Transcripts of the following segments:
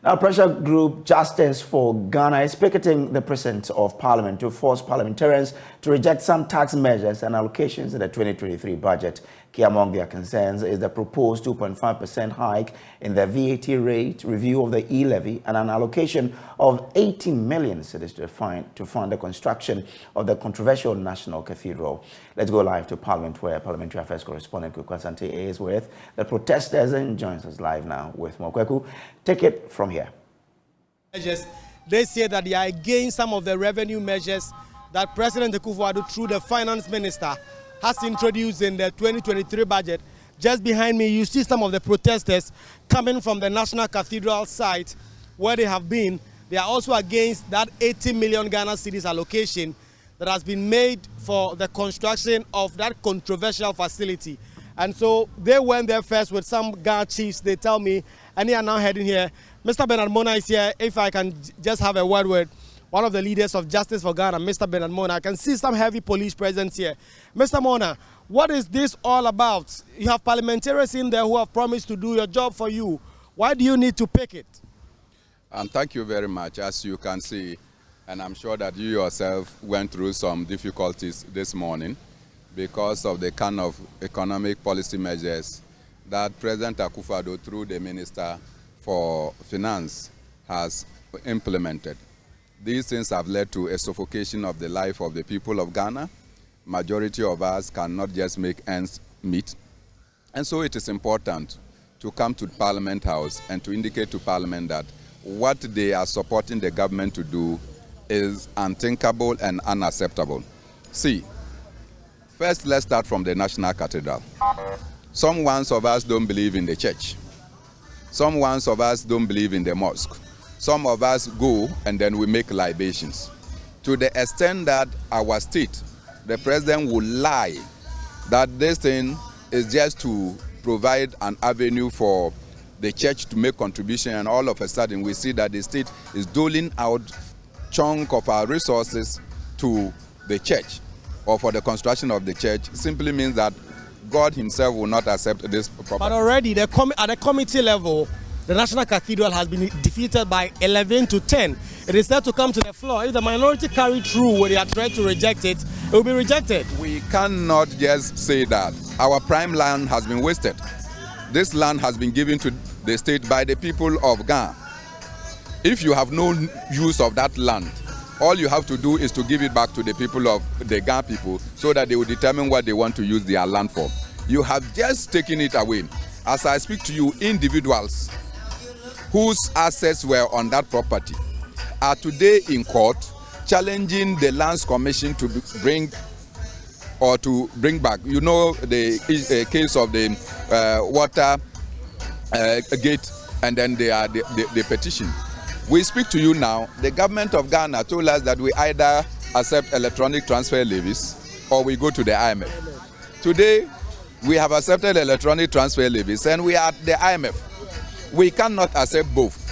Now, pressure group Justice for Ghana is picketing the presence of Parliament to force parliamentarians to reject some tax measures and allocations in the 2023 budget. Key among their concerns is the proposed 2.5% hike in the VAT rate, review of the e-levy, and an allocation of 80 million cedis to fund the construction of the controversial National Cathedral. Let's go live to Parliament, where Parliamentary Affairs correspondent Kweku Asante is with the protesters and joins us live now with more. Kweku, take it from here. They say that they are against some of the revenue measures that President Akufo-Addo, through the finance minister, has introduced in the 2023 budget. Just behind me, you see some of the protesters coming from the National Cathedral site where they have been. They are also against that 80 million Ghana cedis allocation that has been made for the construction of that controversial facility. And so they went there first with some Ghana chiefs, they tell me, and they are now heading here. Mr. Bernard Mona is here. If I can just have a word with one of the leaders of Justice for Ghana, Mr. Bernard Mona. I can see some heavy police presence here. Mr. Mona, what is this all about? You have parliamentarians in there who have promised to do your job for you. Why do you need to pick it? Thank you very much. As you can see, and I'm sure that you yourself went through some difficulties this morning because of the kind of economic policy measures that President Akufo-Addo, through the Minister for Finance, has implemented. These things have led to a suffocation of the life of the people of Ghana. Majority of us cannot just make ends meet. And so it is important to come to Parliament House and to indicate to Parliament that what they are supporting the government to do is unthinkable and unacceptable. See, first let's start from the National Cathedral. Some ones of us don't believe in the church. Some ones of us don't believe in the mosque. Some of us go and then we make libations. To the extent that our state, the president will lie that this thing is just to provide an avenue for the church to make contribution, and all of a sudden we see that the state is doling out chunk of our resources to the church or for the construction of the church. Simply means that God himself will not accept this property. But already at the committee level, the National Cathedral has been defeated by 11 to 10. It is set to come to the floor. If the minority carry through where they are trying to reject it, it will be rejected. We cannot just say that. Our prime land has been wasted. This land has been given to the state by the people of Ghana. If you have no use of that land, all you have to do is to give it back to the people of the Ghana people so that they will determine what they want to use their land for. You have just taken it away. As I speak to you, individuals whose assets were on that property are today in court challenging the Lands Commission to bring back. You know the case of the water gate, and then the petition. We speak to you now. The government of Ghana told us that we either accept electronic transfer levies or we go to the IMF. Today, we have accepted electronic transfer levies and we are at the IMF. We cannot accept both.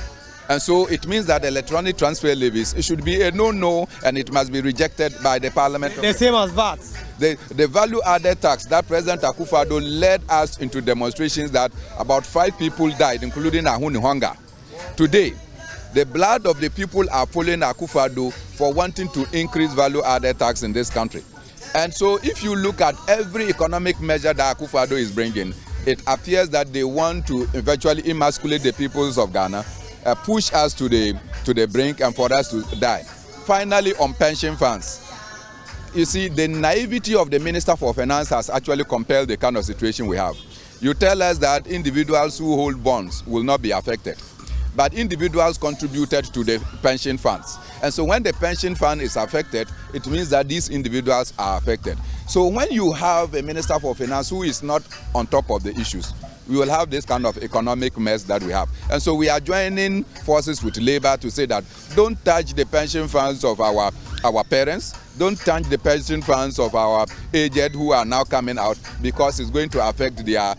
And so it means that electronic transfer levies, it should be a no-no and it must be rejected by the Parliament. The same as VAT. The value-added tax that President Akufo-Addo led us into demonstrations that about 5 people died, including Ahuni Hwanga. Today, the blood of the people are following Akufo-Addo for wanting to increase value-added tax in this country. And so if you look at every economic measure that Akufo-Addo is bringing, it appears that they want to eventually emasculate the peoples of Ghana, push us to the brink and for us to die. Finally, on pension funds. You see, the naivety of the Minister for Finance has actually compelled the kind of situation we have. You tell us that individuals who hold bonds will not be affected, but individuals contributed to the pension funds. And so when the pension fund is affected, it means that these individuals are affected. So when you have a Minister for Finance who is not on top of the issues, we will have this kind of economic mess that we have. And so we are joining forces with Labour to say that don't touch the pension funds of our parents, don't touch the pension funds of our aged who are now coming out, because it's going to affect their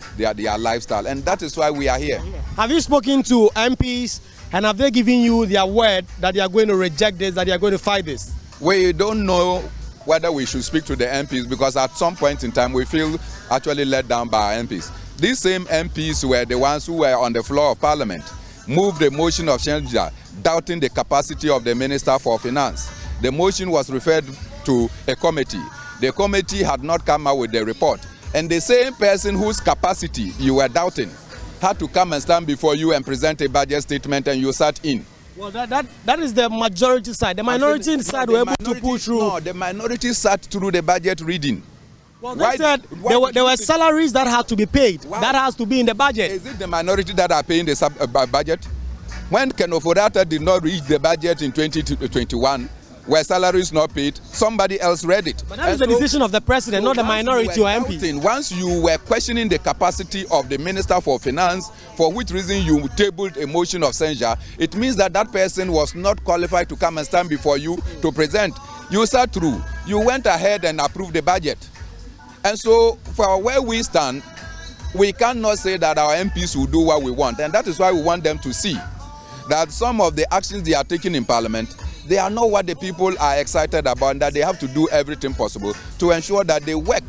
lifestyle. And that is why we are here. Have you spoken to MPs and have they given you their word that they are going to reject this, that they are going to fight this? We don't know whether we should speak to the MPs because at some point in time we feel actually let down by our MPs. These same MPs were the ones who were on the floor of Parliament moved a motion of censure doubting the capacity of the Minister for Finance. The motion was referred to a committee. The committee had not come out with the report. And the same person whose capacity you were doubting had to come and stand before you and present a budget statement, and you sat in. Well, that is the majority side. The minority side were able to push through. No, the minority sat through the budget reading. Well, they said there were salaries that had to be paid. Why? That has to be in the budget. Is it the minority that are paying the budget? When Kenofodata did not reach the budget in 2021, where salaries not paid, somebody else read it. But that is the decision of the president, not the minority or MPs. Once you were questioning the capacity of the Minister for Finance, for which reason you tabled a motion of censure, it means that that person was not qualified to come and stand before you to present. You sat through. You went ahead and approved the budget. And so, for where we stand, we cannot say that our MPs will do what we want. And that is why we want them to see that some of the actions they are taking in Parliament, they are not what the people are excited about, and that they have to do everything possible to ensure that they work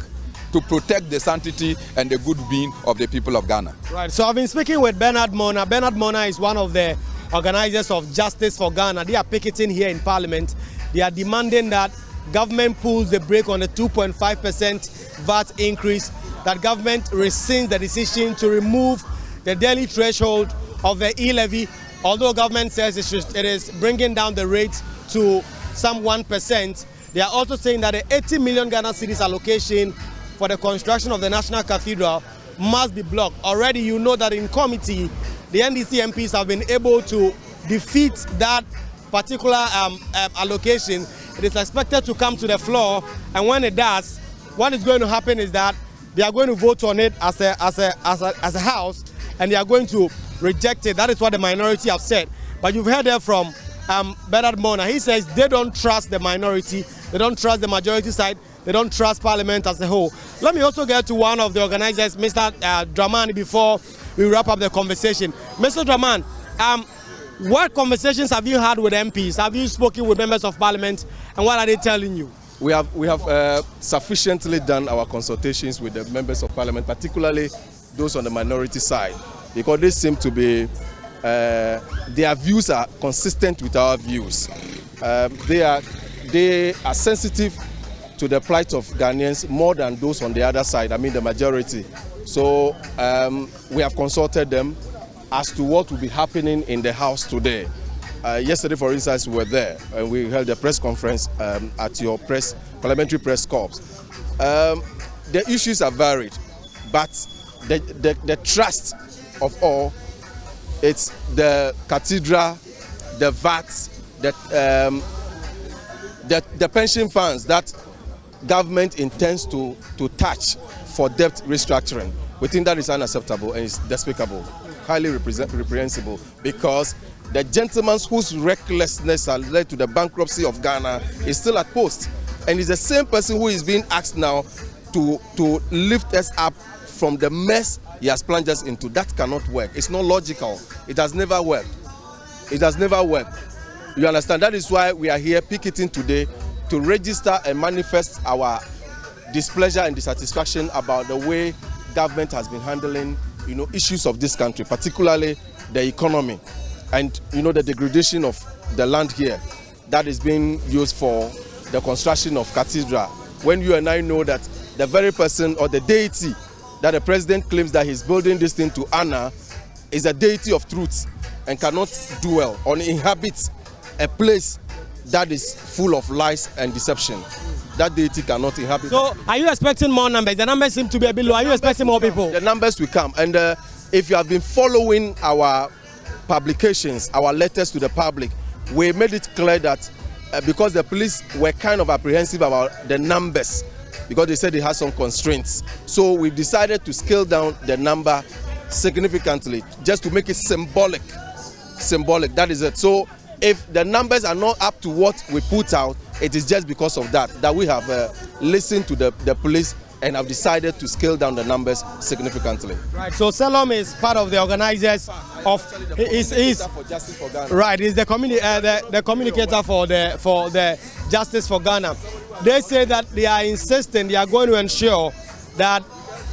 to protect the sanctity and the good being of the people of Ghana. Right, so I've been speaking with Bernard Mona. Bernard Mona is one of the organizers of Justice for Ghana. They are picketing here in Parliament. They are demanding that government pulls the brake on the 2.5% VAT increase, that government rescinds the decision to remove the daily threshold of the e-levy. Although government says it is bringing down the rate to some 1%, they are also saying that the 80 million Ghana cedis allocation for the construction of the National Cathedral must be blocked. Already you know that in committee, the NDC MPs have been able to defeat that particular allocation. It is expected to come to the floor, and when it does, what is going to happen is that they are going to vote on it as a house, and they are going to reject it. That is what the minority have said. But you've heard there from Bernard Mona. He says they don't trust the minority, they don't trust the majority side, they don't trust Parliament as a whole. Let me also get to one of the organizers, Mr. Dramani, before we wrap up the conversation. Mr. Draman, what conversations have you had with MPs? Have you spoken with members of Parliament, and what are they telling you? We have sufficiently done our consultations with the members of Parliament, particularly those on the minority side, because they seem to be, their views are consistent with our views. They are sensitive to the plight of Ghanaians more than those on the other side, I mean the majority. So we have consulted them as to what will be happening in the House today. Yesterday, for instance, we were there and we held a press conference at your parliamentary press corps. The issues are varied, but the trust of all, it's the cathedral, the VAT, the pension funds that government intends to touch for debt restructuring. We think that is unacceptable and is despicable, highly reprehensible, because the gentleman whose recklessness has led to the bankruptcy of Ghana is still at post, and is the same person who is being asked now to lift us up from the mess he has plunged us into. That cannot work. It's not logical. It has never worked. It has never worked. You understand? That is why we are here picketing today, to register and manifest our displeasure and dissatisfaction about the way government has been handling, issues of this country, particularly the economy, and the degradation of the land here that is being used for the construction of cathedral. When you and I know that the very person or the deity that the president claims that he's building this thing to honor is a deity of truth and cannot dwell or inhabit a place that is full of lies and deception. That deity cannot inhabit. So, are you expecting more numbers? The numbers seem to be a bit low. Are you expecting more people? The numbers will come. And if you have been following our publications, our letters to the public, we made it clear that because the police were kind of apprehensive about the numbers, because they said they had some constraints. So we decided to scale down the number significantly, just to make it symbolic. Symbolic, that is it. So if the numbers are not up to what we put out, it is just because of that we have listened to the police and have decided to scale down the numbers significantly. Right. So Salom is part of the organizers of. He's for Justice for Ghana. Right. He's the communicator for the Justice for Ghana. They say that they are insisting, they are going to ensure that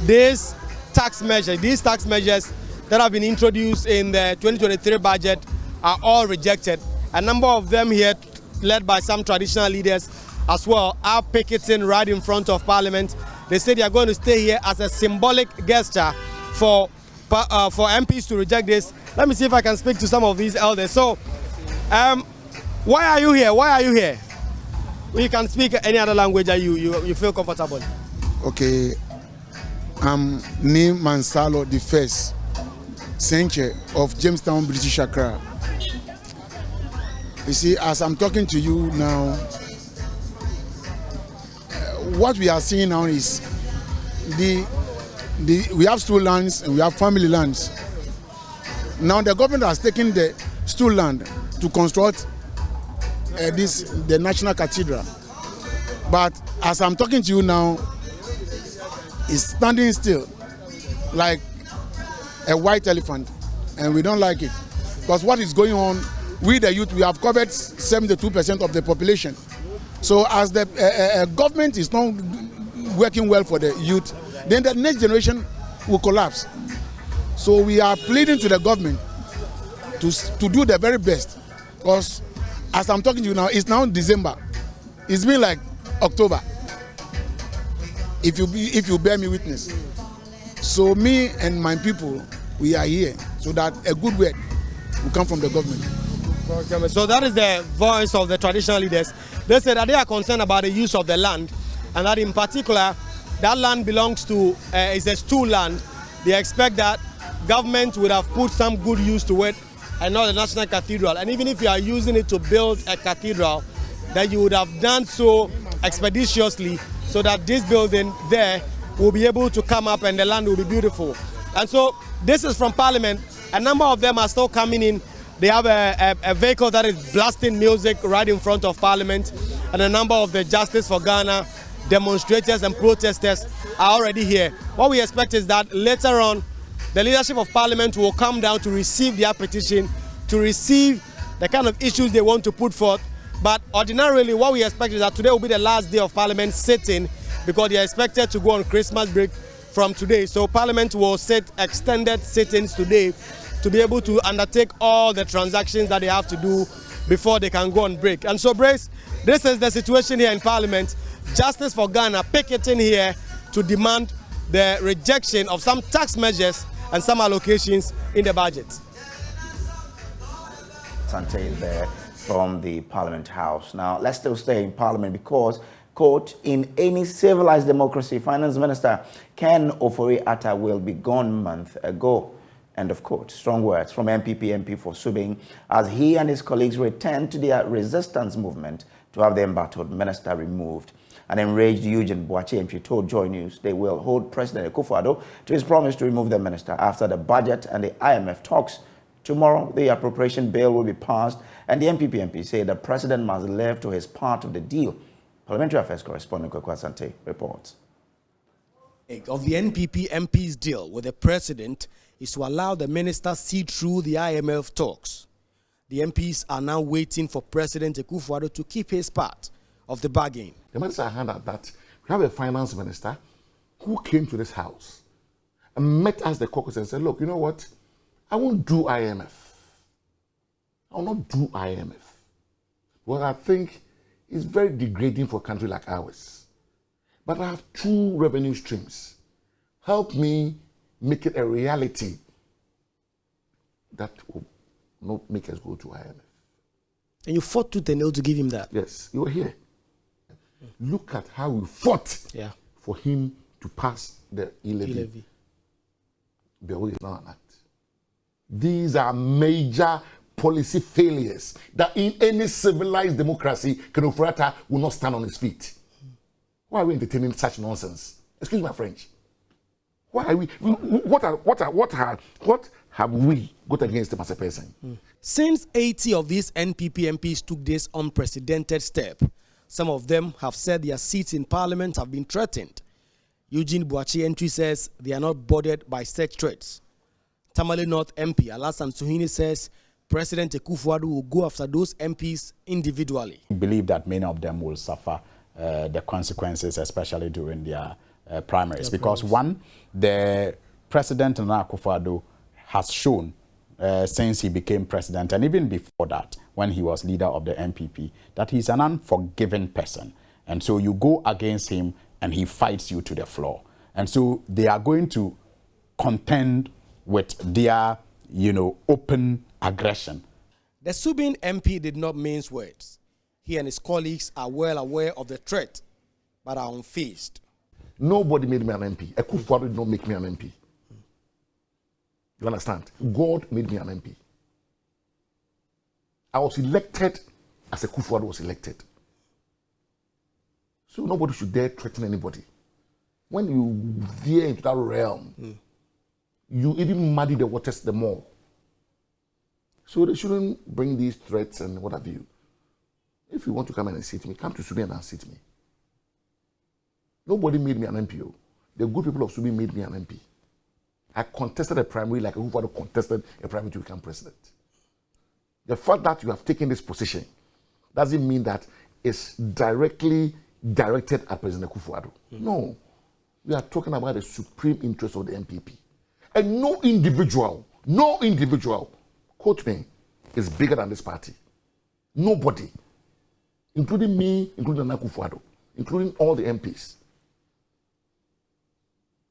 these tax measures that have been introduced in the 2023 budget are all rejected. A number of them here, led by some traditional leaders as well, are picketing right in front of Parliament. They say they are going to stay here as a symbolic gesture for MPs to reject this. Let me see if I can speak to some of these elders. So, why are you here? Why are you here? You can speak any other language that you feel comfortable. Okay, I'm Ni Mansalo the first Senche of Jamestown, British Accra. You see, as I'm talking to you now, what we are seeing now is we have stool lands and we have family lands. Now the government has taken the stool land to construct the National Cathedral. But as I'm talking to you now, it's standing still like a white elephant, and we don't like it. Because what is going on, we the youth, we have covered 72% of the population. So as the government is not working well for the youth, then the next generation will collapse. So we are pleading to the government to do the very best. Because as I'm talking to you now, it's now December. It's been like October, if you bear me witness. So me and my people, we are here so that a good word will come from the government. Okay, so that is the voice of the traditional leaders. They say that they are concerned about the use of the land, and that in particular, that land belongs to, is a stool land. They expect that government would have put some good use to it, and not the National Cathedral. And even if you are using it to build a cathedral, that you would have done so expeditiously so that this building there will be able to come up and the land will be beautiful. And so this is from Parliament. A number of them are still coming in. They have a vehicle that is blasting music right in front of Parliament, and a number of the Justice for Ghana demonstrators and protesters are already here. What we expect is that later on, the leadership of Parliament will come down to receive their petition, to receive the kind of issues they want to put forth. But ordinarily, what we expect is that today will be the last day of Parliament sitting, because they are expected to go on Christmas break from today. So Parliament will sit extended sittings today to be able to undertake all the transactions that they have to do before they can go on break. And so, Brace, this is the situation here in Parliament. Justice for Ghana picketing here to demand the rejection of some tax measures and some allocations in the budget. Sante there from the Parliament House. Now, let's still stay in Parliament because, quote, in any civilized democracy, Finance Minister Ken Ofori-Atta will be gone months ago. End of quote. Strong words from MPP MP for Subing as he and his colleagues return to their resistance movement to have the embattled minister removed. An enraged Eugene Boakye told JoyNews they will hold President Akufo-Addo to his promise to remove the minister after the budget and the IMF talks. Tomorrow, the appropriation bill will be passed, and the MPP MP say the president must live to his part of the deal. Parliamentary Affairs correspondent Kojo Asante reports. Of the NPP MP's deal with the president is to allow the minister see through the IMF talks. The MPs are now waiting for President Akufo-Addo to keep his part of the bargain. The minister had that we have a finance minister who came to this house and met us the caucus and said, look, you know what? I won't do IMF. I will not do IMF. Well, I think it's very degrading for a country like ours. But I have two revenue streams. Help me make it a reality that will not make us go to IMF. And you fought tooth and nail to give him that? Yes, you were here. Look at how we fought for him to pass the e-levy. Bill is not an act. These are major policy failures that in any civilized democracy, Ken Ofori-Atta will not stand on his feet. Why are we entertaining such nonsense? Excuse my French. Why are we? What have we got against him as a person? Since 80 of these NPP MPs took this unprecedented step, some of them have said their seats in Parliament have been threatened. Eugene Boakye entry says they are not bothered by such threats. Tamale North MP Alassane Suhuyini says President Akufo-Addo will go after those MPs individually. I believe that many of them will suffer the consequences, especially during their primaries. Because one, the President Akufo-Addo has shown since he became president, and even before that, when he was leader of the NPP, that he's an unforgiving person. And so you go against him and he fights you to the floor. And so they are going to contend with their, open aggression. The Subin MP did not mince words. He and his colleagues are well aware of the threat, but are unfazed. Nobody made me an MP. Akufo-Addo did not make me an MP. You understand? God made me an MP. I was elected as Akufo-Addo was elected. So nobody should dare threaten anybody. When you veer into that realm, you even muddy the waters the more. So they shouldn't bring these threats and what have you. If you want to come and sit me, come to Subi and sit me. Nobody made me an MPO. The good people of Subi made me an MP. I contested a primary like Akufo-Addo contested a primary to become president. The fact that you have taken this position doesn't mean that it's directly directed at President Akufo-Addo. No. We are talking about the supreme interest of the NPP. And no individual, quote me, is bigger than this party. Nobody. Including me, including Akufo-Addo, including all the MPs.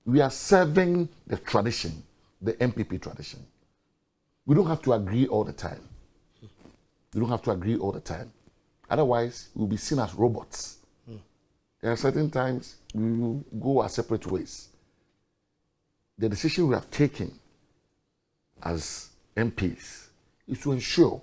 We are serving the tradition, the MPP tradition. We don't have to agree all the time. Otherwise, we'll be seen as robots. There are certain times we will go our separate ways. The decision we have taken as MPs is to ensure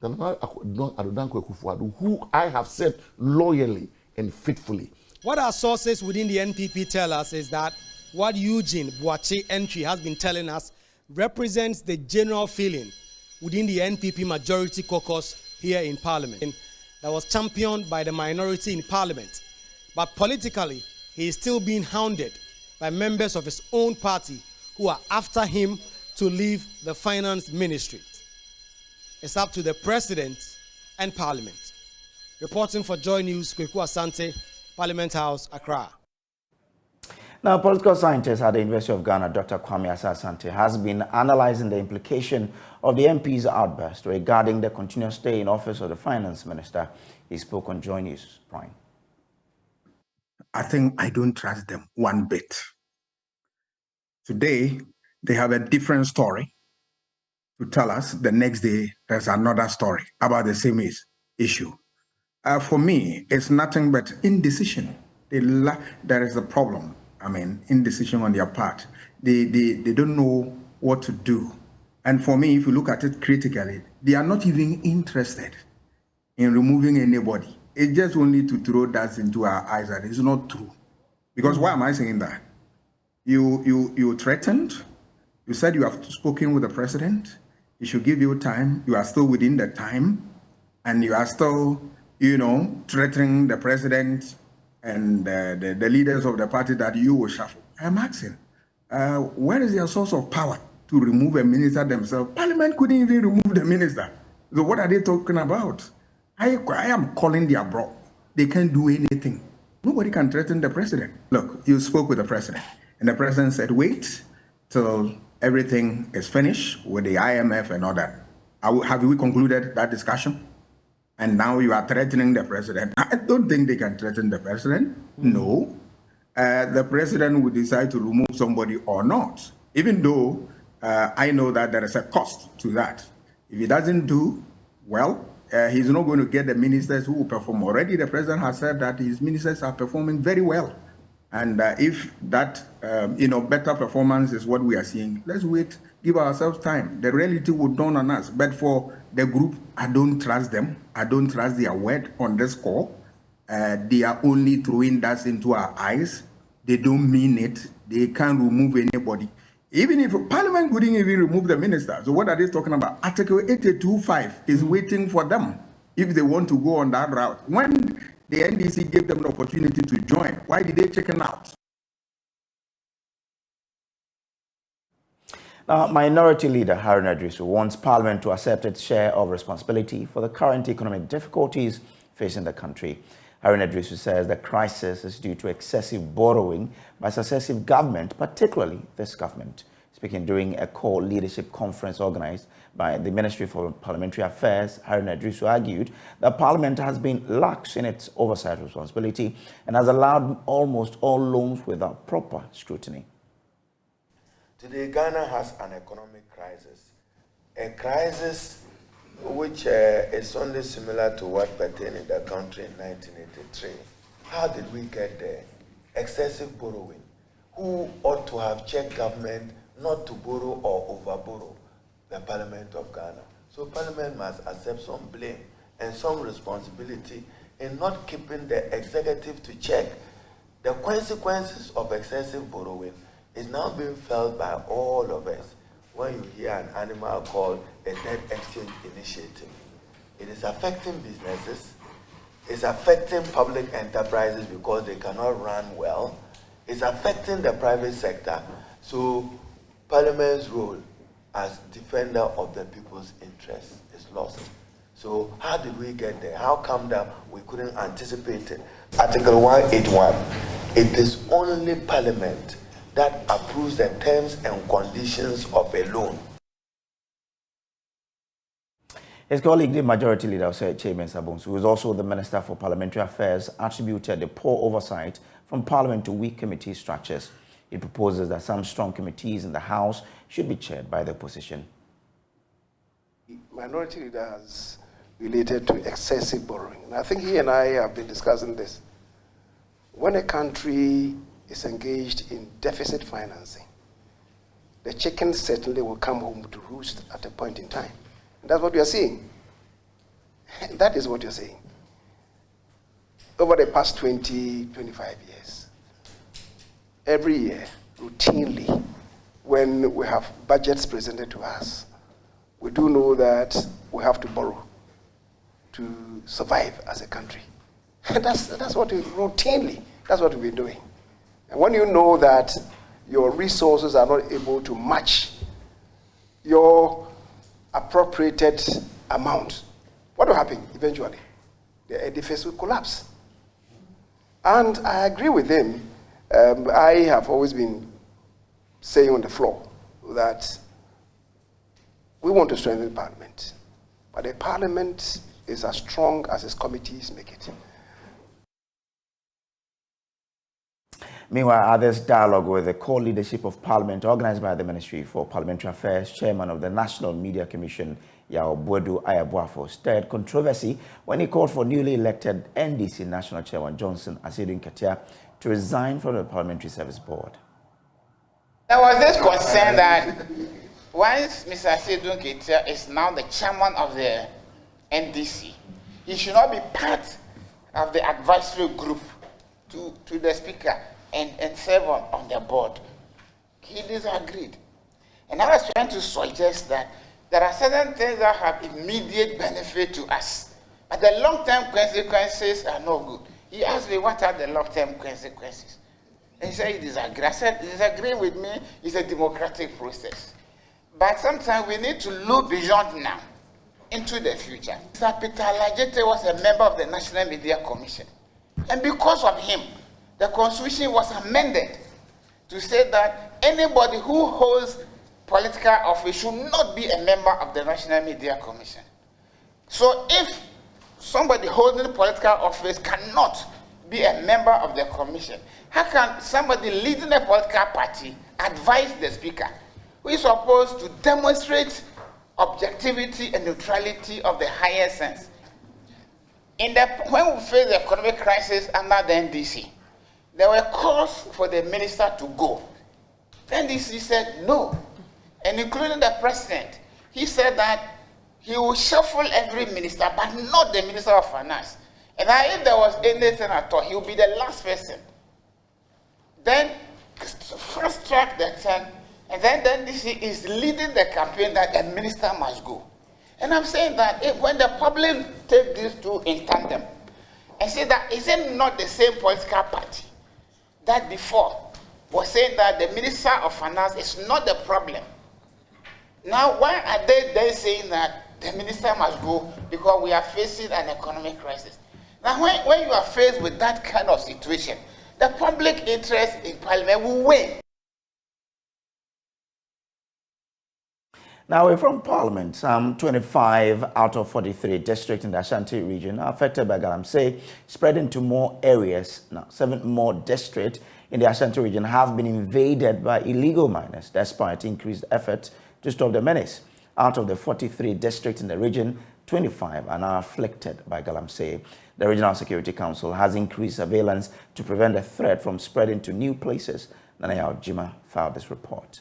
that Adodankwa Akufo-Addo, who I have served loyally and faithfully. What our sources within the NPP tell us is that what Eugene Boakye entry has been telling us represents the general feeling within the NPP majority caucus here in Parliament that was championed by the minority in Parliament. But politically, he is still being hounded by members of his own party who are after him to leave the finance ministry. It's up to the president and Parliament. Reporting for JoyNews, Kweku Asante, Parliament House, Accra. Now, political scientist at the University of Ghana, Dr. Kwame Asante, has been analyzing the implication of the MP's outburst regarding the continuous stay in office of the finance minister. He spoke on JoyNews Prime. I think I don't trust them one bit. Today, they have a different story to tell us. The next day, there's another story about the same issue. For me, it's nothing but indecision. There is a problem. I mean, indecision on their part. They don't know what to do. And for me, if you look at it critically, they are not even interested in removing anybody. It's just only to throw that into our eyes that it's not true. Because why am I saying that? You threatened. You said you have spoken with the president. He should give you time. You are still within the time. And you are still, threatening the president and the leaders of the party that you will shuffle. I'm asking, where is their source of power to remove a minister themselves? Parliament couldn't even remove the minister. So what are they talking about? I am calling their bluff. They can't do anything. Nobody can threaten the president. Look, you spoke with the president, and the president said, wait till everything is finished with the IMF and all that. Have we concluded that discussion? And now you are threatening the president. I don't think they can threaten the president. No. The president will decide to remove somebody or not, even though I know that there is a cost to that. If he doesn't do well, he's not going to get the ministers who will perform. Already the president has said that his ministers are performing very well. And if that, better performance is what we are seeing, let's wait, give ourselves time. The reality will dawn on us. But for the group, I don't trust them. I don't trust their word on this call. They are only throwing that into our eyes. They don't mean it. They can't remove anybody. Even if Parliament couldn't even remove the minister. So what are they talking about? Article 82.5 is waiting for them if they want to go on that route. When the NDC gave them the opportunity to join, why did they chicken out? Now, Minority Leader Haruna Iddrisu wants Parliament to accept its share of responsibility for the current economic difficulties facing the country. Haruna Iddrisu says the crisis is due to excessive borrowing by successive government, particularly this government. Speaking during a core leadership conference organized by the Ministry for Parliamentary Affairs, Haruna Idrisu argued that Parliament has been lax in its oversight responsibility and has allowed almost all loans without proper scrutiny. Today, Ghana has an economic crisis, a crisis which is only similar to what pertained in the country in 1983. How did we get there? Excessive borrowing. Who ought to have checked government not to borrow or overborrow? The Parliament of Ghana. So Parliament must accept some blame and some responsibility in not keeping the executive to check. The consequences of excessive borrowing is now being felt by all of us when you hear an animal called a debt exchange initiative. It is affecting businesses, it's affecting public enterprises because they cannot run well, it's affecting the private sector. So Parliament's role as defender of the people's interests is lost. So how did we get there? How come that we couldn't anticipate it? Article 181, it is only Parliament that approves the terms and conditions of a loan. His colleague, the Majority Leader, Chairman Sabons, who is also the Minister for Parliamentary Affairs, attributed the poor oversight from Parliament to weak committee structures. He proposes that some strong committees in the House should be chaired by the opposition. Minority Leader has related to excessive borrowing. And I think he and I have been discussing this. When a country is engaged in deficit financing, the chicken certainly will come home to roost at a point in time. And that's what we are seeing. That is what you're saying. Over the past 20, 25 years, every year, routinely, when we have budgets presented to us, we do know that we have to borrow to survive as a country. And that's what we routinely, that's what we've been doing. And when you know that your resources are not able to match your appropriated amount, what will happen eventually? The edifice will collapse. And I agree with him. I have always been saying on the floor that we want to strengthen Parliament, but the Parliament is as strong as its committees make it. Meanwhile, others dialogue with the core leadership of Parliament organized by the Ministry for Parliamentary Affairs, Chairman of the National Media Commission, Yao Boadu Ayabuafo, stirred controversy when he called for newly elected NDC National Chairman Johnson Asiedu Nketia to resign from the Parliamentary Service Board. There was this concern that once Mr. Asiedu Nketia is now the chairman of the NDC, he should not be part of the advisory group to the Speaker and serve on the board. He disagreed. And I was trying to suggest that there are certain things that have immediate benefit to us, but the long-term consequences are no good. He asked me, what are the long-term consequences? And he said he disagreed. I said, disagree with me is a democratic process. But sometimes we need to look beyond now into the future. Sir Peter Lajete was a member of the National Media Commission. And because of him, the Constitution was amended to say that anybody who holds political office should not be a member of the National Media Commission. So if somebody holding political office cannot be a member of the commission, how can somebody leading a political party advise the Speaker, who is supposed to demonstrate objectivity and neutrality of the higher sense? When we faced the economic crisis under the NDC, there were calls for the minister to go. The NDC said no, and including the president. He said that he will shuffle every minister, but not the Minister of Finance. And that if there was anything at all, he will be the last person. Then first track the turn, and then the NDC is leading the campaign that a minister must go. And I'm saying that when the public take these two in tandem and say that is it not the same political party that before was saying that the Minister of Finance is not the problem. Now, why are they then saying that the minister must go because we are facing an economic crisis? Now, when you are faced with that kind of situation, the public interest in Parliament will win. Now, away from Parliament, some 25 out of 43 districts in the Ashanti region are affected by galamsey, spreading to more areas. Now, 7 more districts in the Ashanti region have been invaded by illegal miners, despite increased efforts to stop the menace. Out of the 43 districts in the region, 25 are now afflicted by galamsey. The Regional Security Council has increased surveillance to prevent the threat from spreading to new places. Nanaya Ojima filed this report.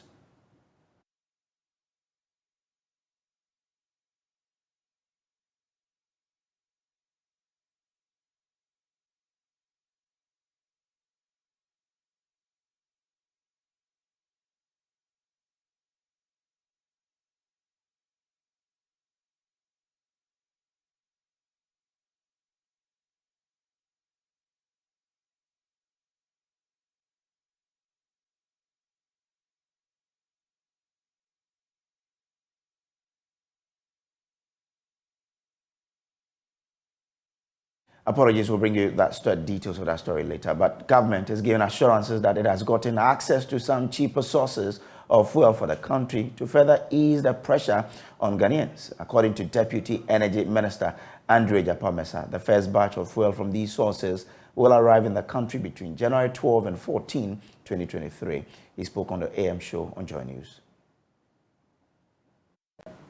Apologies, we'll bring you that details of that story later. But government is giving assurances that it has gotten access to some cheaper sources of fuel for the country to further ease the pressure on Ghanaians. According to Deputy Energy Minister Andre Japamesa, the first batch of fuel from these sources will arrive in the country between January 12 and 14, 2023. He spoke on the AM show on JoyNews.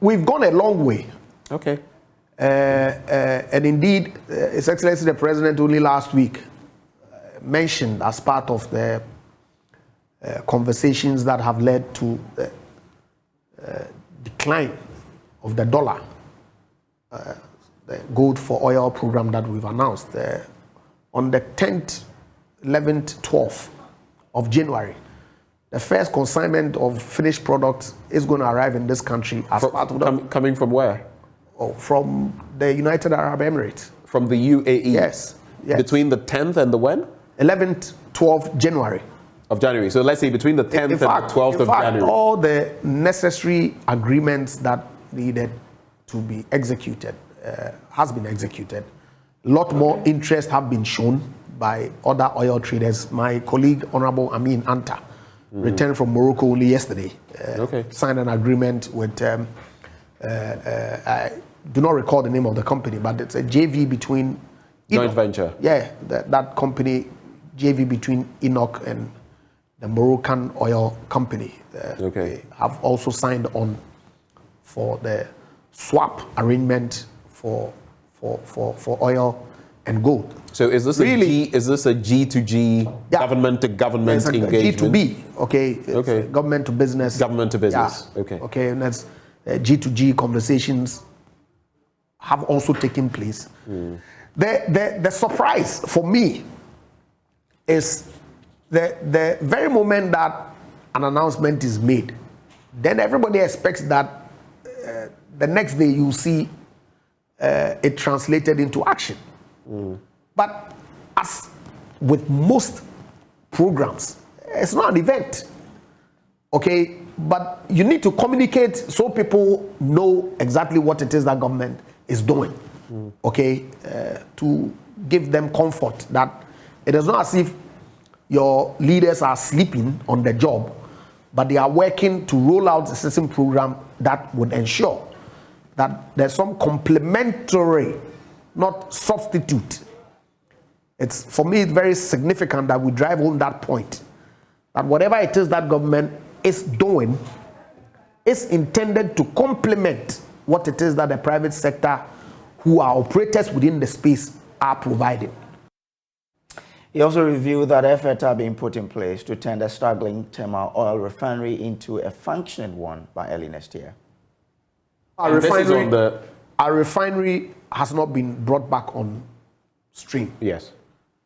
We've gone a long way. Okay. And indeed, His Excellency the President only last week mentioned as part of the conversations that have led to the decline of the dollar, the gold for oil program that we've announced on the 10th, 11th, 12th of January. The first consignment of finished products is going to arrive in this country as part of the... Coming from where? Oh, from the United Arab Emirates. From the UAE? Yes. Between the 10th and the when? 11th, 12th January. Of January. So let's say between the 10th and the 12th of January. All the necessary agreements that needed to be executed has been executed. A lot more interest have been shown by other oil traders. My colleague, Honorable Amin Anta, returned from Morocco only yesterday. Signed an agreement with... I do not recall the name of the company, but it's a JV between... Joint venture. Yeah, that company, JV between Enoch and the Moroccan oil company. They have also signed on for the swap arrangement for oil and gold. So is this a G2G, government to government engagement? G2B, okay. Government to business. Government to business, Okay, and that's G2G conversations have also taken place. The surprise for me is the very moment that an announcement is made, then everybody expects that the next day you see it translated into action. But as with most programs, it's not an event. Okay, but you need to communicate so people know exactly what it is that government is doing. Okay, to give them comfort that it is not as if your leaders are sleeping on the job, but they are working to roll out a system program that would ensure that there's some complementary, not substitute. It's, for me, it's very significant that we drive home that point, that whatever it is that government is doing is intended to complement what it is that the private sector, who are operators within the space, are providing. He also revealed that efforts are being put in place to turn the struggling thermal oil refinery into a functioning one by early next year. Our refinery has not been brought back on stream. Yes.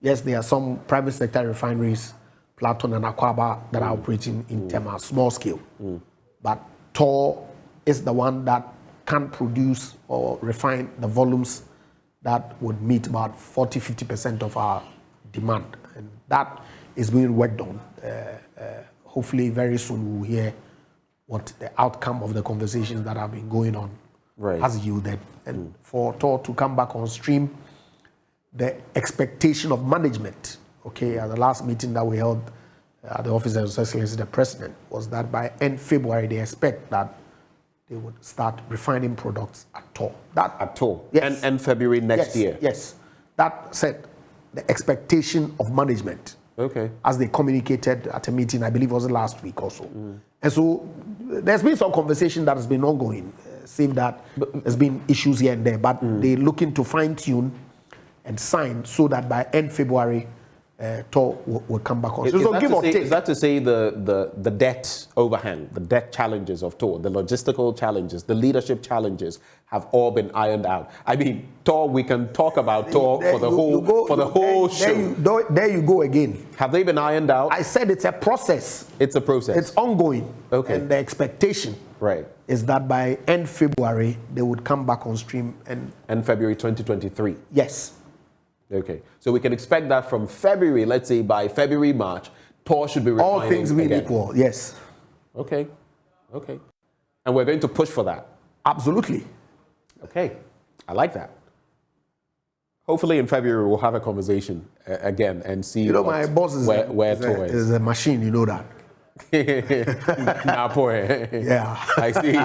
Yes, there are some private sector refineries, Platon and Akwaba, that are operating in thermal, small scale. But Tor is the one that can produce or refine the volumes that would meet about 40-50% of our demand. And that is being worked on. Hopefully very soon we'll hear what the outcome of the conversations that have been going on has yielded. And for Tor to come back on stream, the expectation of management, okay, at the last meeting that we held at the office of His Excellency the President, was that by end February they expect that they would start refining products at all. That at all. Yes. And February next year. Yes. That said, the expectation of management. Okay. As they communicated at a meeting, I believe it was last week or so. And so there's been some conversation that has been ongoing, saying that there's been issues here and there, but they're looking to fine tune and sign so that by end February, TOR will come back on. Is that to say the debt overhang, the debt challenges of TOR, the logistical challenges, the leadership challenges have all been ironed out? I mean, TOR, we can talk about TOR for the whole show. There you go again. Have they been ironed out? I said it's a process. It's a process. It's ongoing. Okay. And the expectation is that by end February, they would come back on stream. And February 2023? Yes. Okay, so we can expect that from February, let's say by February, March, TOR should be refining all things being again. Equal, yes. Okay, okay. And we're going to push for that? Absolutely. Okay, I like that. Hopefully in February we'll have a conversation again and see my boss is where TOR is a machine, you know that. Nah, boy. Yeah. I see.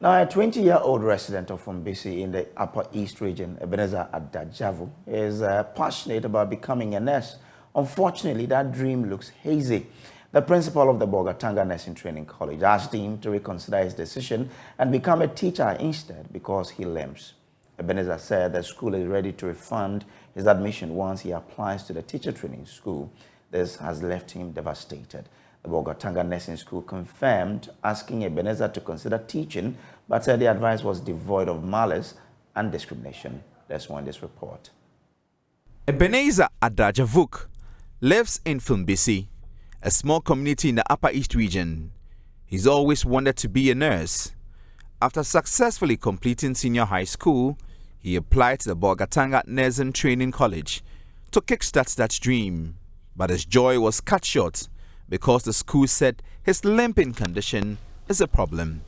Now, a 20-year-old resident of Fumbisi in the Upper East region, Ebenezer Adajavu, is passionate about becoming a nurse. Unfortunately, that dream looks hazy. The principal of the Bogatanga Nursing Training College asked him to reconsider his decision and become a teacher instead because he limps. Ebenezer said the school is ready to refund his admission once he applies to the teacher training school. This has left him devastated. The Bogatanga Nursing School confirmed asking Ebenezer to consider teaching, but said the advice was devoid of malice and discrimination. Let's watch this report. Ebenezer Adajavuk lives in Fumbisi, a small community in the Upper East region. He's always wanted to be a nurse. After successfully completing senior high school, he applied to the Bogatanga Nursing Training College to kickstart that dream. But his joy was cut short because the school said his limping condition is a problem.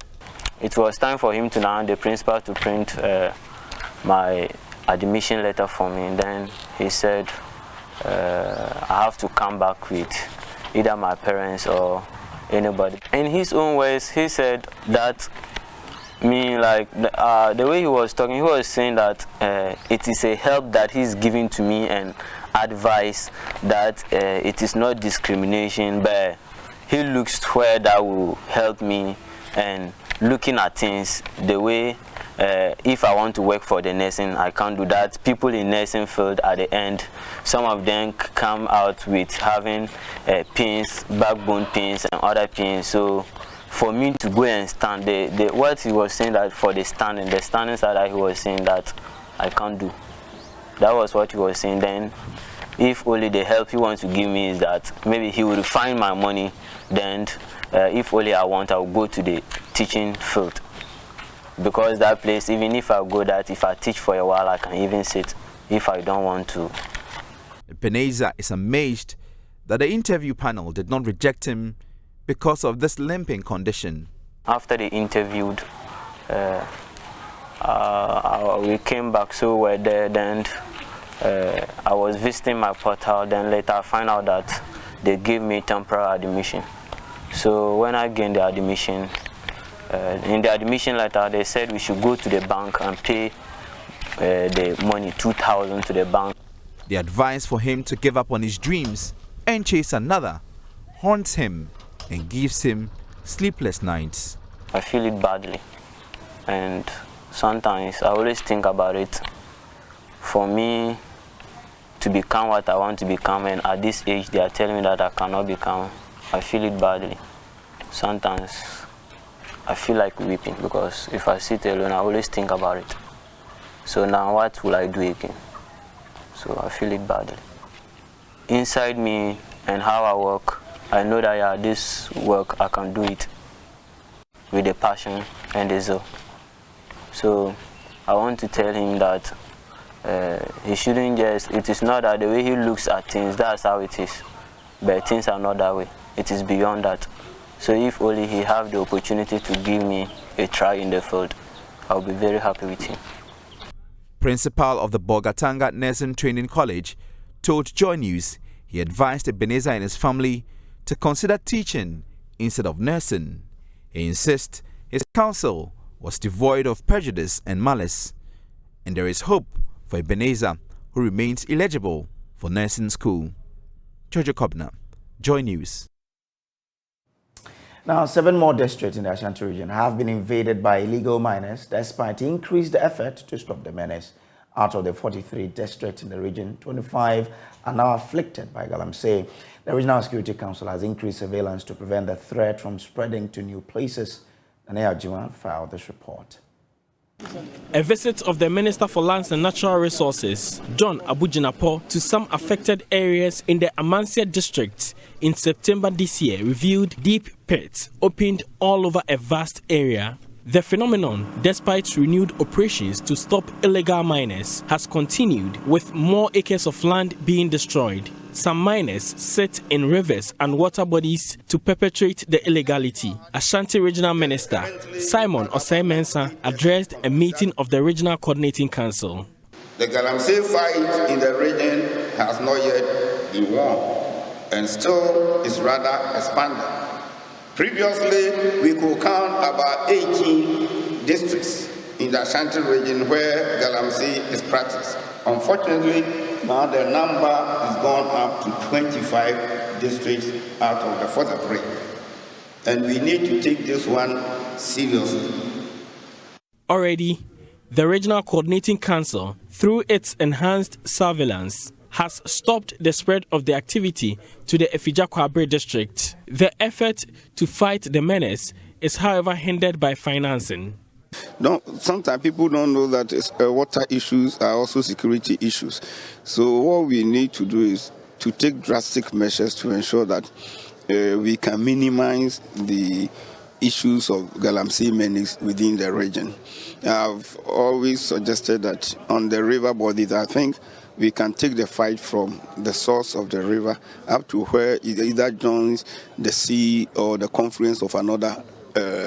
It was time for him to now, the principal, to print my admission letter for me. And then he said I have to come back with either my parents or anybody. In his own words, he said that the way he was talking, he was saying that it is a help that he's giving to me and advice that it is not discrimination, but he looks where that will help me and looking at things the way if I want to work for the nursing, I can't do that. People in nursing field at the end, some of them come out with having pains, backbone pains and other pains. So for me to go and stand, what he was saying that for the standing side that he was saying that I can't do. That was what he was saying then. If only the help he wants to give me is that maybe he will find my money, then if only I want, I'll go to the teaching field. Because that place, even if I go that, if I teach for a while, I can even sit if I don't want to. Ebenezer is amazed that the interview panel did not reject him because of this limping condition. After they interviewed, we came back, so we're there, then I was visiting my portal, then later I found out that they gave me temporary admission. So when I gained the admission, in the admission letter they said we should go to the bank and pay the money, 2,000 to the bank. The advice for him to give up on his dreams and chase another haunts him and gives him sleepless nights. I feel it badly, and sometimes I always think about it. For me to become what I want to become, and at this age they are telling me that I cannot become, I feel it badly. Sometimes I feel like weeping because if I sit alone I always think about it. So now what will I do again? So I feel it badly. Inside me and how I work, I know that yeah, this work I can do it with the passion and the zeal. So I want to tell him that he shouldn't just, it is not that the way he looks at things, that's how it is. But things are not that way. It is beyond that. So if only he have the opportunity to give me a try in the field, I'll be very happy with him. Principal of the Bogatanga Nursing Training College told JoyNews he advised Ebenezer and his family to consider teaching instead of nursing. He insists his counsel was devoid of prejudice and malice, and there is hope for Ebenezer, who remains eligible for nursing school. Kojo, JoyNews. Now, 7 more districts in the Ashanti region have been invaded by illegal miners despite increased effort to stop the menace. Out of the 43 districts in the region, 25 are now afflicted by galamsey. The Regional Security Council has increased surveillance to prevent the threat from spreading to new places. Nana Jima filed this report. A visit of the Minister for Lands and Natural Resources, John Abujinapo, to some affected areas in the Amansia district in September this year revealed deep pits opened all over a vast area. The phenomenon, despite renewed operations to stop illegal miners, has continued with more acres of land being destroyed. Some miners sit in rivers and water bodies to perpetrate the illegality. Ashanti Regional Minister Simon Osei-Mensah addressed a meeting of the Regional Coordinating Council. The galamsey fight in the region has not yet been won and still is rather expanding. Previously, we could count about 18 districts in the Ashanti region where galamsey is practiced. Unfortunately, now the number has gone up to 25 districts out of the 43. And we need to take this one seriously. Already, the Regional Coordinating Council, through its enhanced surveillance, has stopped the spread of the activity to the Efija-Kwabre district. The effort to fight the menace is, however, hindered by financing. No, sometimes people don't know that water issues are also security issues. So what we need to do is to take drastic measures to ensure that we can minimize the issues of galamsey menace within the region. I've always suggested that on the river bodies, I think we can take the fight from the source of the river up to where it either joins the sea or the confluence of another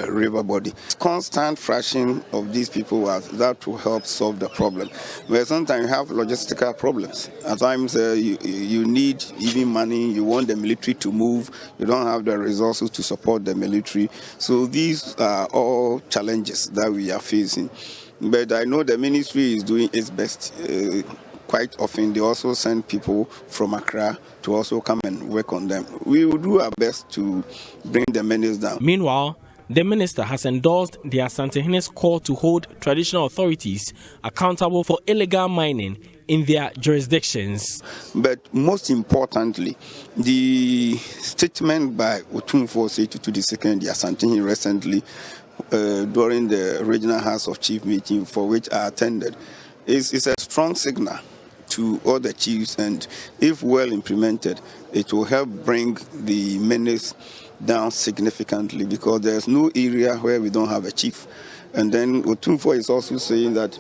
river body. Constant thrashing of these people was that will help solve the problem. But sometimes you have logistical problems. At times you need even money, you want the military to move, you don't have the resources to support the military. So these are all challenges that we are facing. But I know the ministry is doing its best. Quite often they also send people from Accra to also come and work on them. We will do our best to bring the menace down. Meanwhile, the minister has endorsed the Asantehene's call to hold traditional authorities accountable for illegal mining in their jurisdictions. But most importantly, the statement by Otumfuo Osei-Tutu II, the Asantehene recently, during the Regional House of Chief meeting for which I attended, is a strong signal to all the chiefs, and if well implemented, it will help bring the menace down significantly, because there's no area where we don't have a chief. And then Otumfuo is also saying that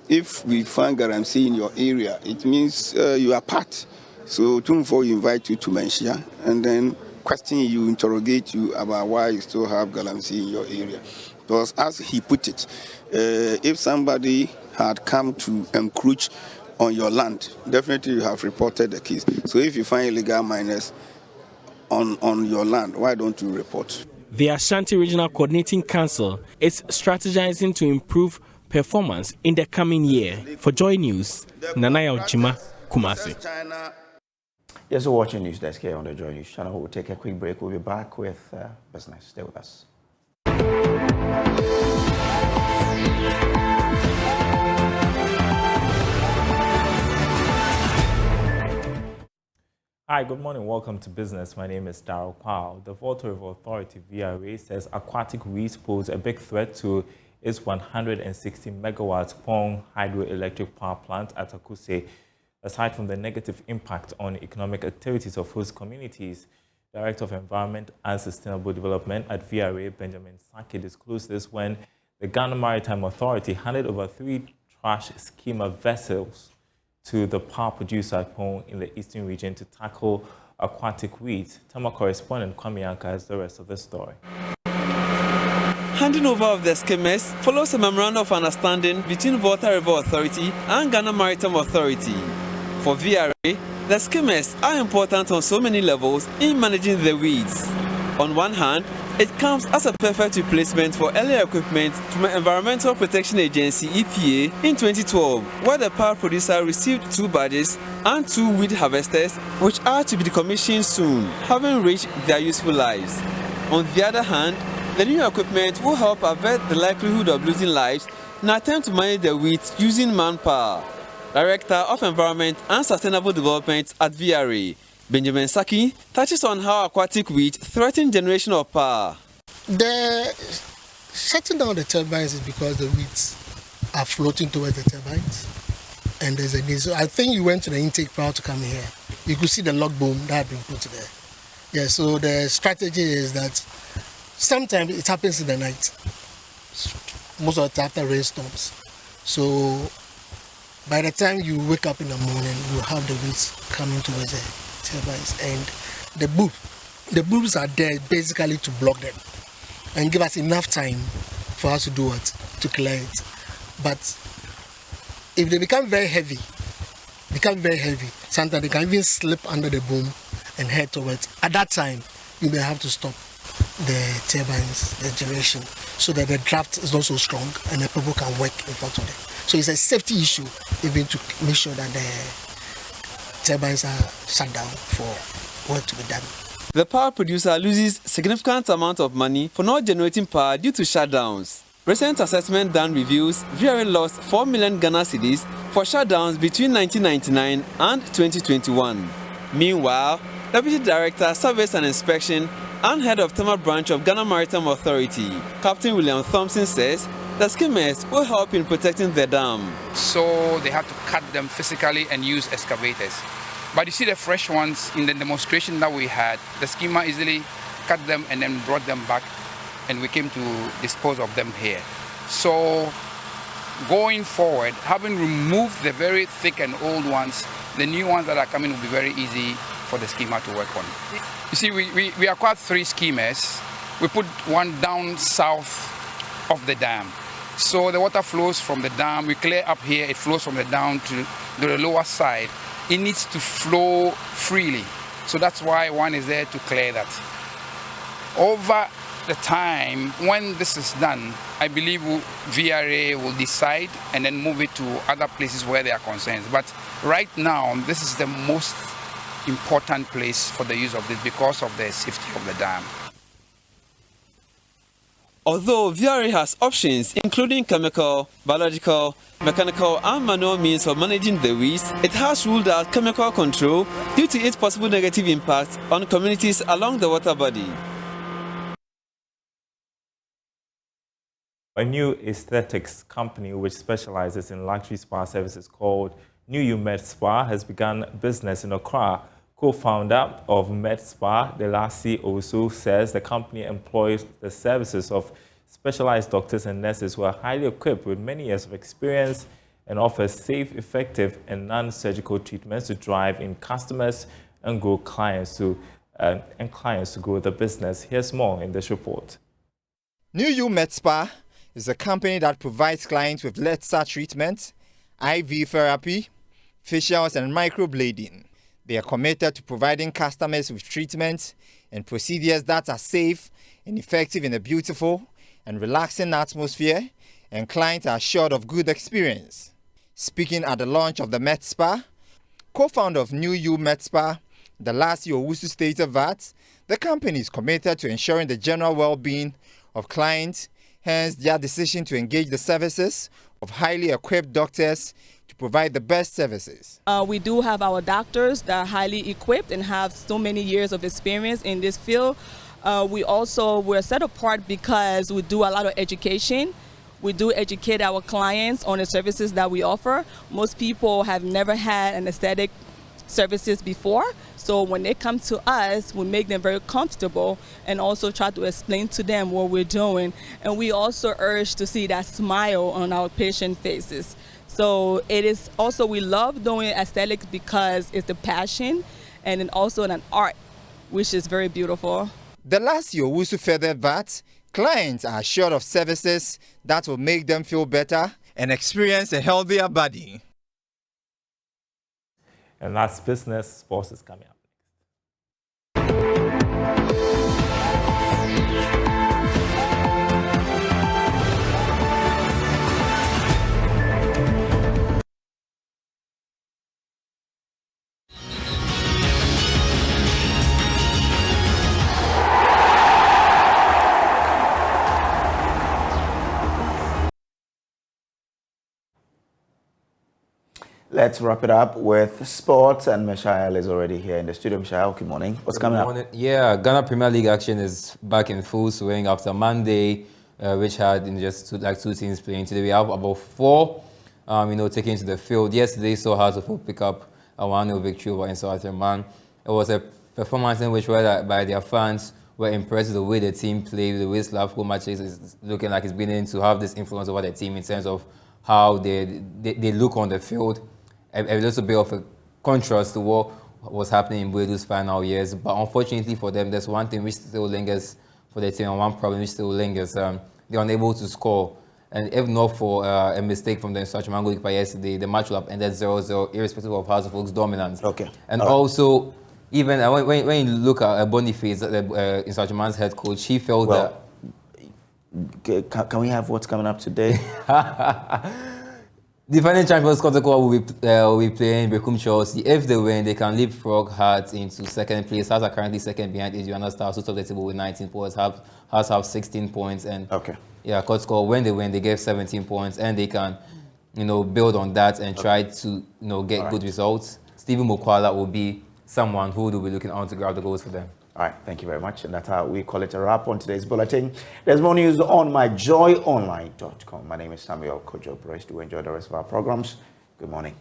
if we find galamsey in your area, it means you are part. So Otumfuo invite you to Menshia and then question you, interrogate you about why you still have galamsey in your area. Because as he put it, if somebody had come to encroach on your land, definitely you have reported the case. So if you find illegal miners on your land, why don't you report? The Ashanti Regional Coordinating Council is strategizing to improve performance in the coming year. For JoyNews, Nanaya Ojima, Kumasi. Yes, we're watching News Desk here on the JoyNews channel. We'll take a quick break. We'll be back with business. Stay with us. Hi, good morning. Welcome to Business. My name is Darryl Powell. The Volta River Authority, VRA, says aquatic weeds pose a big threat to its 160 megawatt Pong hydroelectric power plant at Akuse. Aside from the negative impact on economic activities of host communities, Director of Environment and Sustainable Development at VRA, Benjamin Saki, disclosed this when the Ghana Maritime Authority handed over 3 trash schema vessels to the power producer at Pong in the eastern region to tackle aquatic weeds. Tama correspondent Kwame Anka has the rest of the story. Handing over of the schemes follows a memorandum of understanding between Volta River Authority and Ghana Maritime Authority. For VRA, The skimmers are important on so many levels in managing the weeds. On one hand, it comes as a perfect replacement for earlier equipment from the Environmental Protection Agency (EPA) in 2012, where the power producer received 2 badges and 2 weed harvesters, which are to be decommissioned soon, having reached their useful lives. On the other hand, the new equipment will help avert the likelihood of losing lives in an attempt to manage the weeds using manpower. Director of Environment and Sustainable Development at VRA, Benjamin Saki, touches on how aquatic weeds threaten generation of power. The shutting down the turbines is because the weeds are floating towards the turbines, and there's a need. So I think you went to the intake prior to coming here. You could see the log boom that had been put there. Yeah, so the strategy is that sometimes it happens in the night, most of the time after rainstorms. So by the time you wake up in the morning, you have the weeds coming towards the turbines, and the boobs are there basically to block them and give us enough time for us to do what? To clear it. But if they become very heavy, sometimes they can even slip under the boom and head towards. At that time, you may have to stop the turbines, the generation, so that the draft is not so strong and the people can work in front of them. So it's a safety issue, even to make sure that the turbines are shut down for work to be done. The power producer loses significant amount of money for not generating power due to shutdowns. Recent assessment done reveals VRA lost 4 million Ghana cedis for shutdowns between 1999 and 2021. Meanwhile, Deputy Director, Service and Inspection and Head of Tama Branch of Ghana Maritime Authority, Captain William Thompson, says the skimmers will help in protecting the dam. So they have to cut them physically and use excavators. But you see the fresh ones in the demonstration that we had, the skimmer easily cut them and then brought them back, and we came to dispose of them here. So going forward, having removed the very thick and old ones, the new ones that are coming will be very easy for the skimmer to work on. You see, we acquired 3 skimmers. We put one down south of the dam. So the water flows from the dam, we clear up here, it flows from the dam to the lower side. It needs to flow freely. So that's why one is there to clear that. Over the time, when this is done, I believe VRA will decide and then move it to other places where there are concerns. But right now, this is the most important place for the use of this because of the safety of the dam. Although VRA has options including chemical, biological, mechanical and manual means for managing the weeds, it has ruled out chemical control due to its possible negative impact on communities along the water body. A new aesthetics company which specializes in luxury spa services called New You Med Spa has begun business in Accra. Co-founder of Med Spa, Delasi Osu, says the company employs the services of specialized doctors and nurses who are highly equipped with many years of experience and offers safe, effective, and non-surgical treatments to drive in customers and grow clients to grow the business. Here's more in this report. New You Med Spa is a company that provides clients with laser treatment, IV therapy, facials, and microblading. They are committed to providing customers with treatments and procedures that are safe and effective in a beautiful and relaxing atmosphere, and clients are assured of good experience. Speaking at the launch of the Med Spa, co-founder of New You Med Spa, Delasi Owusu, stated that the company is committed to ensuring the general well-being of clients, hence their decision to engage the services of highly equipped doctors to provide the best services. We do have our doctors that are highly equipped and have so many years of experience in this field. We're set apart because we do a lot of education. We do educate our clients on the services that we offer. Most people have never had an aesthetic services before, so when they come to us, we make them very comfortable and also try to explain to them what we're doing. And we also urge to see that smile on our patient faces. So it is also, we love doing aesthetics because it's a passion and then also an art, which is very beautiful. Delasi Owusu furthered that clients are assured of services that will make them feel better and experience a healthier body. And that's business. Sports is coming up. Let's wrap it up with sports, and Mishael is already here in the studio. Mishael, good morning. What's coming up? Yeah, Ghana Premier League action is back in full swing after Monday, which had just two teams playing. Today we have about 4, taking to the field. Yesterday saw Hartlepool pick up a 1-0 victory over Insoatreman. It was a performance in which, by their fans, were impressed with the way the team played, the way Slavko Maciej is looking like he's beginning to have this influence over the team in terms of how they look on the field. A little bit of a contrast to what was happening in Buedu's final years. But unfortunately for them, there's one thing which still lingers for the team and one problem which still lingers. They're unable to score. And if not for a mistake from the Insoatreman goalkeeper yesterday, the match would have ended 0-0, irrespective of Hartlepool's dominance. Okay. And also, even when you look at Boniface, Insoatreman's head coach, he felt that... Can we have what's coming up today? Defending champions Kojo will be playing Bekum Chelsea. If they win, they can leapfrog Hearts into second place. Hearts are currently second behind Adriana Stars, who top the table with 19 points. Hearts have 16 points. And Kojo, when they win, they get 17 points, and they can, build on that and try to, get good results. Stephen Mokwala will be someone who will be looking on to grab the goals for them. All right, thank you very much. And that's how we call it a wrap on today's bulletin. There's more news on myjoyonline.com. My name is Samuel Kojo. Please do enjoy the rest of our programs. Good morning.